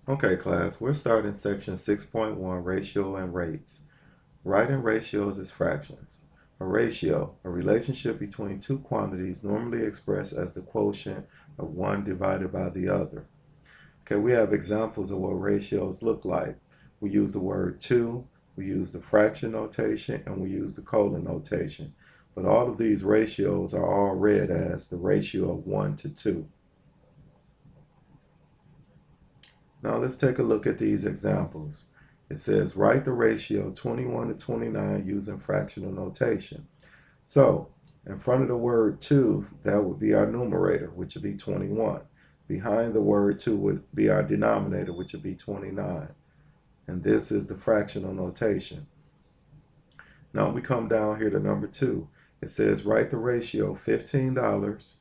Okay, class, we're starting section 6.1, ratio and rates. Writing ratios as fractions. A ratio, a relationship between two quantities normally expressed as the quotient of one divided by the other. Okay, we have examples of what ratios look like. We use the word to, we use the fraction notation, and we use the colon notation. But all of these ratios are all read as the ratio of 1 to 2. Now let's take a look at these examples. It says write the ratio 21 to 29 using fractional notation. So in front of the word 2, that would be our numerator, which would be 21. Behind the word 2 would be our denominator, which would be 29. And this is the fractional notation. Now we come down here to number 2. It says write the ratio $15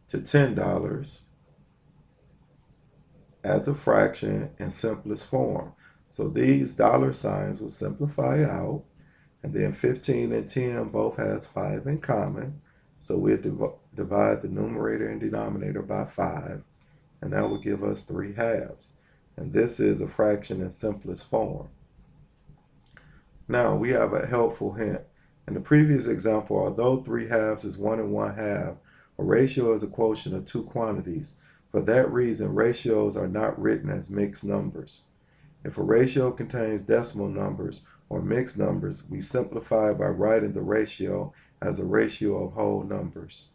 to $10 as a fraction in simplest form. So these dollar signs will simplify out, and then 15 and 10 both has 5 in common. So we'll divide the numerator and denominator by 5, and that will give us 3 halves. And this is a fraction in simplest form. Now we have a helpful hint. In the previous example, although 3 halves is 1 and 1 half, a ratio is a quotient of two quantities. For that reason, ratios are not written as mixed numbers. If a ratio contains decimal numbers or mixed numbers, we simplify by writing the ratio as a ratio of whole numbers.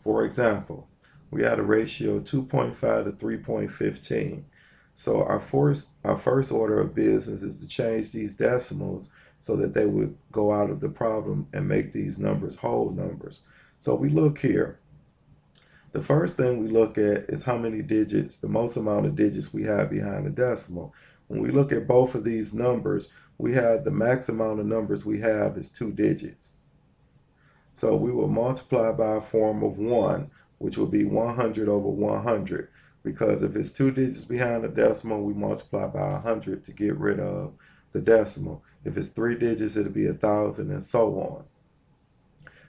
For example, we had a ratio 2.5 to 3.15. So our first order of business is to change these decimals so that they would go out of the problem and make these numbers whole numbers. So we look here. The first thing we look at is how many digits, the most amount of digits we have behind the decimal. When we look at both of these numbers, we have the max amount of numbers we have is 2 digits. So we will multiply by a form of 1, which will be 100 over 100. Because if it's 2 digits behind the decimal, we multiply by 100 to get rid of the decimal. If it's 3 digits, it'll be 1,000 and so on.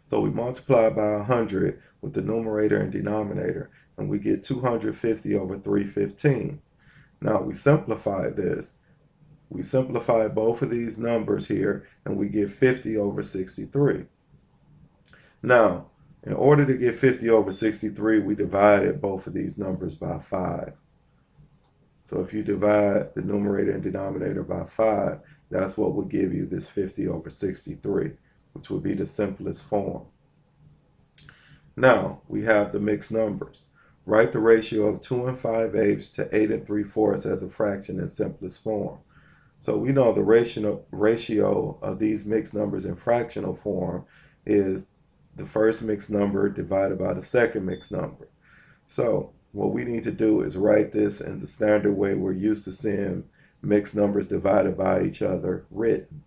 So we multiply by 100 with the numerator and denominator, and we get 250 over 315. Now we simplify this. We simplify both of these numbers here, and we get 50 over 63. Now, in order to get 50 over 63, we divided both of these numbers by 5. So if you divide the numerator and denominator by 5, that's what will give you this 50 over 63, which would be the simplest form. Now, we have the mixed numbers. Write the ratio of 2 and 5/8 to 8 and 3/4 as a fraction in simplest form. So we know the ratio of these mixed numbers in fractional form is the first mixed number divided by the second mixed number. So what we need to do is write this in the standard way we're used to seeing mixed numbers divided by each other written.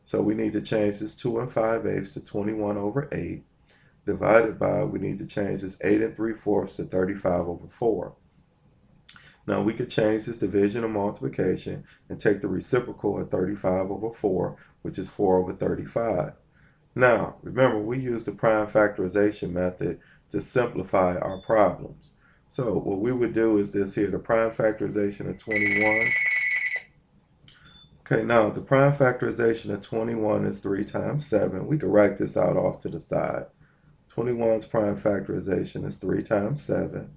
So we need to change this 2 and 5/8 to 21 over 8. Divided by, we need to change this 8 and 3/4 to 35 over 4. Now we could change this division or multiplication and take the reciprocal of 35 over 4, which is 4 over 35. Now, remember, we use the prime factorization method to simplify our problems. So what we would do is this here, the prime factorization of 21. Okay, now the prime factorization of 21 is 3 times 7. We could write this out off to the side. 21's prime factorization is 3 times 7.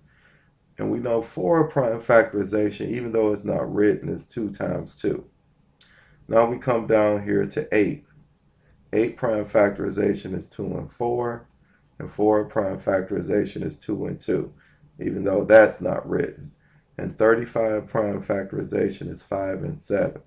And we know 4 prime factorization, even though it's not written, is 2 times 2. Now we come down here to 8. 8 prime factorization is 2 and 4, and 4 prime factorization is 2 and 2, even though that's not written. And 35 prime factorization is 5 and 7.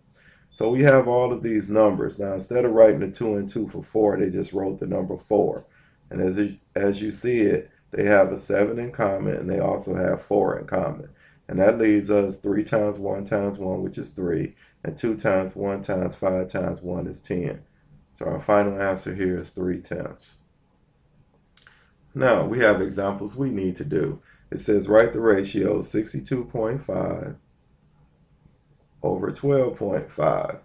So we have all of these numbers. Now instead of writing the 2 and 2 for 4, they just wrote the number 4. And as you see it, they have a 7 in common, and they also have 4 in common. And that leaves us 3 times 1, which is 3, and 2 times 1 times 5 times 1 is 10. So our final answer here is 3/10. Now we have examples we need to do. It says write the ratio 62.5 over 12.5.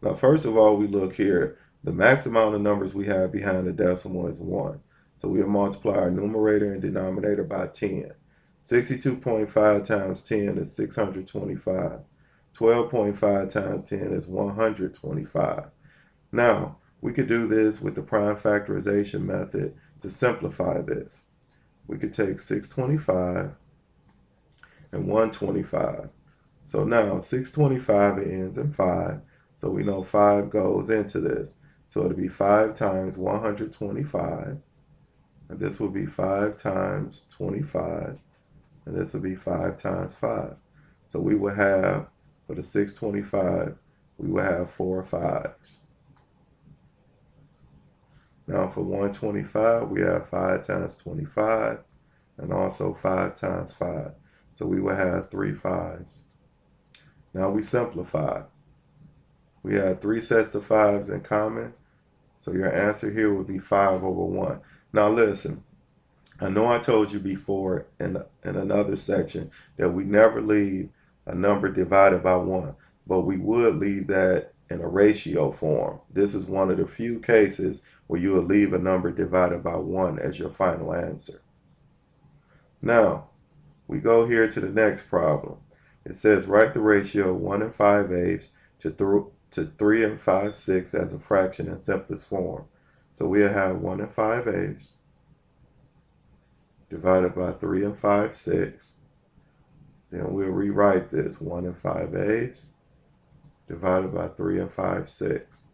Now first of all, we look here. The max amount of numbers we have behind the decimal is 1. So we'll multiply our numerator and denominator by 10. 62.5 times 10 is 625. 12.5 times 10 is 125. Now, we could do this with the prime factorization method to simplify this. We could take 625 and 125. So now 625 ends in 5. So we know 5 goes into this. So it'll be 5 times 125. And this will be 5 times 25. And this will be 5 times 5. So we will have, for the 625, we will have 4 5s. Now for 125, we have 5 times 25 and also 5 times 5. So we will have 3 5s. Now we simplify. We have 3 sets of 5s in common. So your answer here would be 5 over 1. Now listen, I know I told you before in another section that we never leave a number divided by 1, but we would leave that in a ratio form. This is one of the few cases where you will leave a number divided by 1 as your final answer. Now, we go here to the next problem. It says write the ratio 1 5/8 to 3 5/6 as a fraction in simplest form. So we'll have 1 5/8 divided by 3 5/6. Then we'll rewrite this 1 5/8 divided by 3 5/6.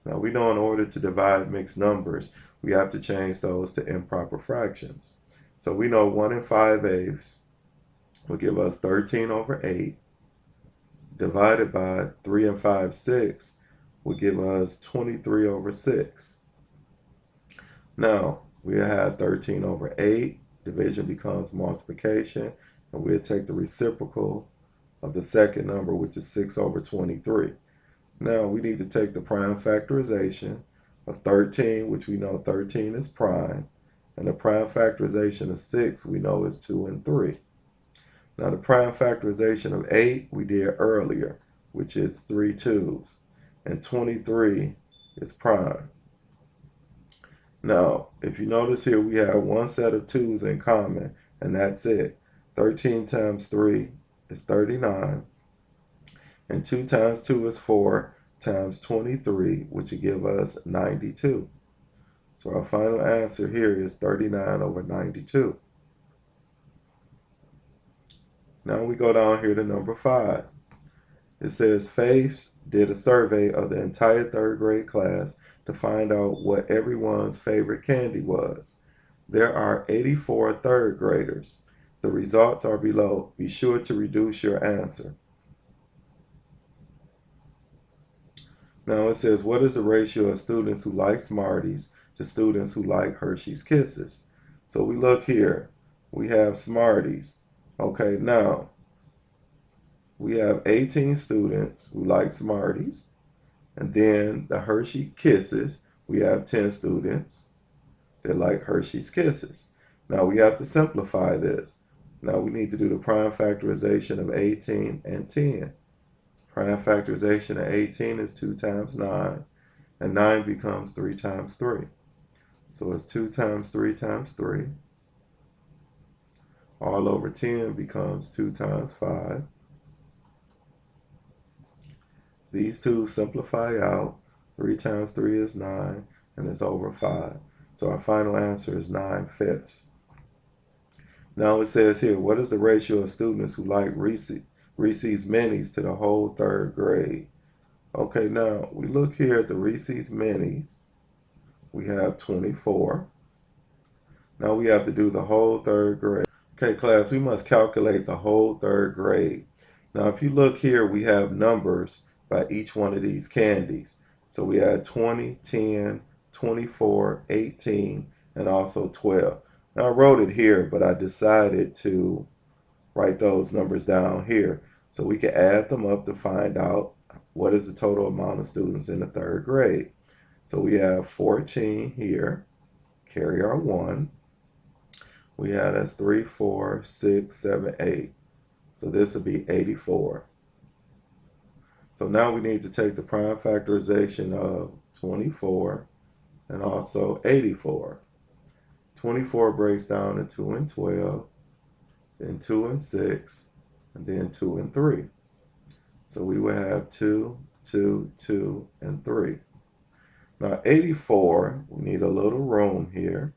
Now we know in order to divide mixed numbers, we have to change those to improper fractions. So we know 1 5/8 will give us 13 over 8 divided by 3 5/6 will give us 23 over 6. Now we have 13 over 8, division becomes multiplication, and we'll take the reciprocal of the second number, which is 6 over 23. Now we need to take the prime factorization of 13, which we know 13 is prime, and the prime factorization of 6 we know is 2 and 3. Now the prime factorization of 8 we did earlier, which is 3 2's, and 23 is prime. Now, if you notice here, we have one set of 2's in common, and that's it. 13 times 3 is 39, and 2 times 2 is 4 times 23, which will give us 92. So our final answer here is 39 over 92. Now we go down here to number 5. It says Faith did a survey of the entire 3rd grade class to find out what everyone's favorite candy was. There are 84 3rd graders. The results are below. Be sure to reduce your answer. Now it says, what is the ratio of students who like Smarties to students who like Hershey's Kisses? So we look here. We have Smarties. Okay, now we have 18 students who like Smarties. And then the Hershey Kisses, we have 10 students that like Hershey's Kisses. Now we have to simplify this. Now we need to do the prime factorization of 18 and 10. Prime factorization of 18 is 2 times 9, and 9 becomes 3 times 3. So it's 2 times 3 times 3. All over 10 becomes 2 times 5. These two simplify out. 3 times 3 is 9, and it's over 5. So our final answer is 9/5. Now it says here, what is the ratio of students who like Reese's Minis to the whole 3rd grade? Okay, now we look here at the Reese's Minis. We have 24. Now we have to do the whole 3rd grade. Okay, class, we must calculate the whole 3rd grade. Now if you look here, we have numbers by each one of these candies. So we had 20, 10, 24, 18, and also 12. Now I wrote it here, but I decided to write those numbers down here so we can add them up to find out what is the total amount of students in the 3rd grade. So we have 14 here, carry our 1. We have that's 3, 4, 6, 7, 8. So this would be 84. So now we need to take the prime factorization of 24 and also 84. 24 breaks down to 2 and 12, then 2 and 6, and then 2 and 3. So we will have 2, 2, 2, and 3. Now 84, we need a little room here.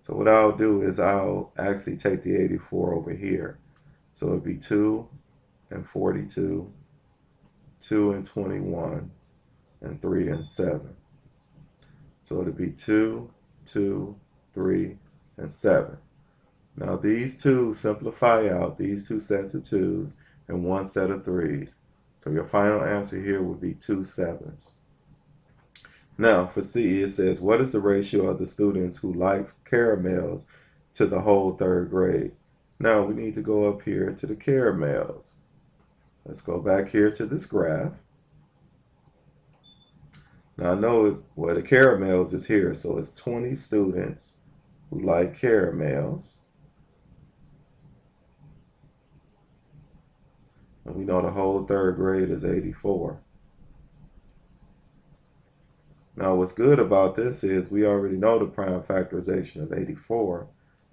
So what I'll do is I'll actually take the 84 over here. So it'll be 2 and 42, 2 and 21, and 3 and 7. So it'll be 2, 2, 3, and 7. Now these two simplify out, these two sets of 2's and one set of 3's. So your final answer here would be 2 7's. Now for C, it says, what is the ratio of the students who likes caramels to the whole third grade? Now we need to go up here to the caramels. Let's go back here to this graph. Now I know the caramels is here, so it's 20 students who like caramels. And we know the whole third grade is 84. Now what's good about this is we already know the prime factorization of 84,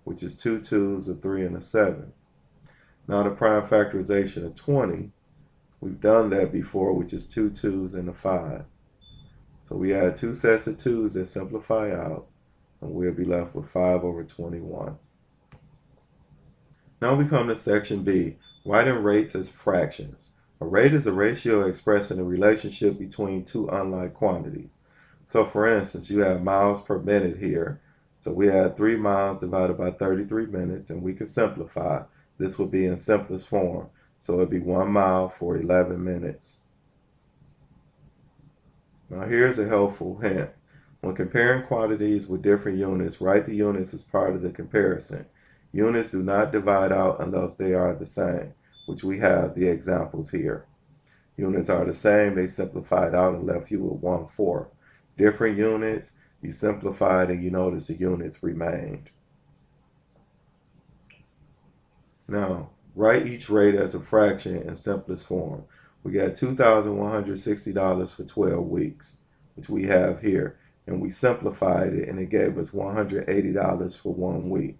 which is 2 2's, a 3, and a 7. Now the prime factorization of 20, we've done that before, which is 2 2's and a 5. So we add 2 sets of 2's that simplify out, and we'll be left with 5 over 21. Now we come to section B, writing rates as fractions. A rate is a ratio expressing a relationship between two unlike quantities. So for instance, you have miles per minute here. So we had 3 miles divided by 33 minutes, and we can simplify. This would be in simplest form. So it'd be 1 mile for 11 minutes. Now here's a helpful hint. When comparing quantities with different units, write the units as part of the comparison. Units do not divide out unless they are the same, which we have the examples here. Units are the same, they simplified out and left you with 1/4. Different units, you simplified and you notice the units remained. Now, write each rate as a fraction in simplest form. We got $2,160 for 12 weeks, which we have here, and we simplified it and it gave us $180 for 1 week.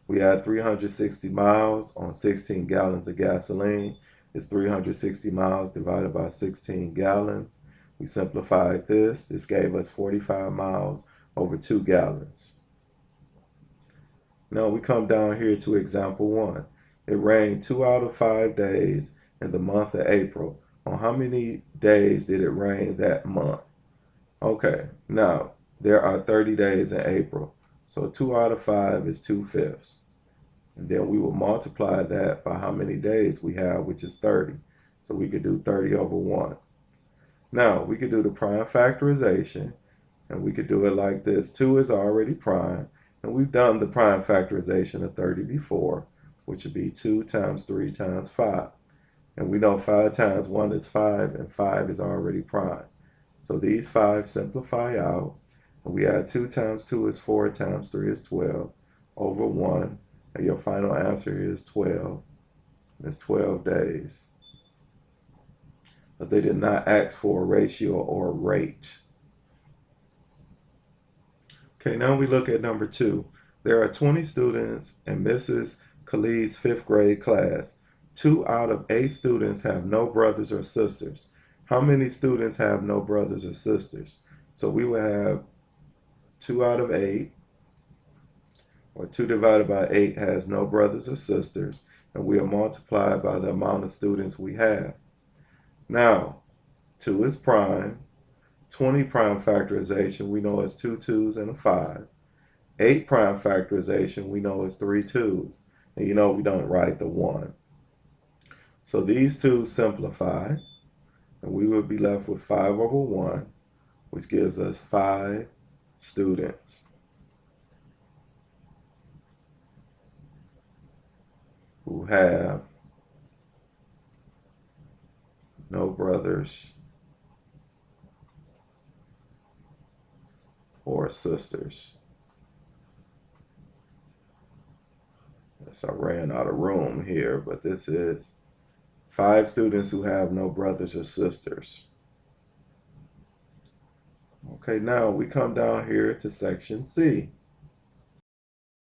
We had 360 miles on 16 gallons of gasoline. It's 360 miles divided by 16 gallons. We simplified this. This gave us 45 miles over 2 gallons. Now we come down here to example 1. It rained 2 out of 5 days in the month of April. On how many days did it rain that month? Okay, now there are 30 days in April. So 2 out of 5 is 2/5. And then we will multiply that by how many days we have, which is 30. So we could do 30 over 1. Now we could do the prime factorization, and we could do it like this. 2 is already prime, and we've done the prime factorization of 30 before, which would be 2 times 3 times 5. And we know 5 times 1 is 5, and 5 is already prime. So these 5 simplify out, and we add 2 times 2 is 4 times 3 is 12 over 1. And your final answer is 12. It's 12 days. Because they did not ask for a ratio or a rate. Okay, now we look at number 2. There are 20 students in Mrs. Khalid's 5th grade class. 2 out of 8 students have no brothers or sisters. How many students have no brothers or sisters? So we will have 2 out of 8, or 2 divided by 8 has no brothers or sisters, and we'll multiply by the amount of students we have. Now, 2 is prime. 20 prime factorization, we know it's 2 2's and a 5. 8 prime factorization, we know it's 3 2's. And you know we don't write the 1. So these 2 simplify, and we will be left with 5 over 1, which gives us 5 students who have no brothers or sisters. Yes, I ran out of room here, but this is 5 students who have no brothers or sisters. Okay, now we come down here to section C.